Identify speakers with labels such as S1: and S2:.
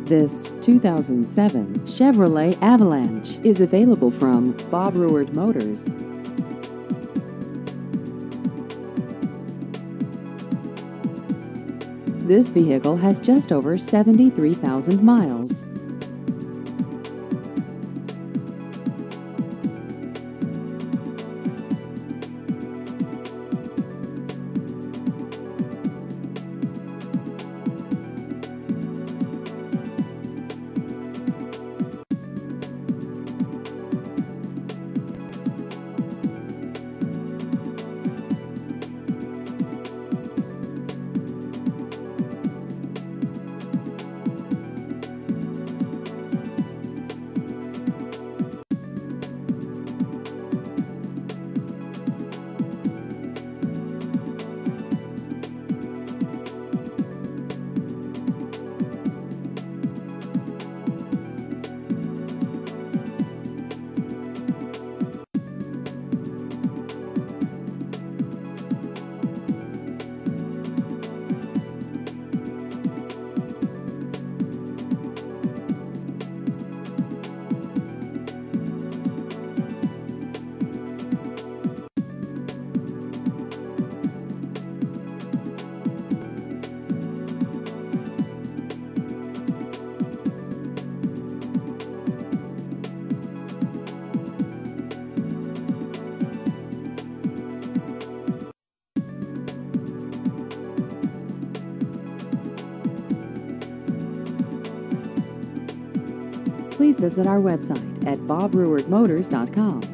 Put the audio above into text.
S1: This 2007 Chevrolet Avalanche is available from Bob Ruard Motors. This vehicle has just over 73,000 miles. Please visit our website at bobruardmotors.com.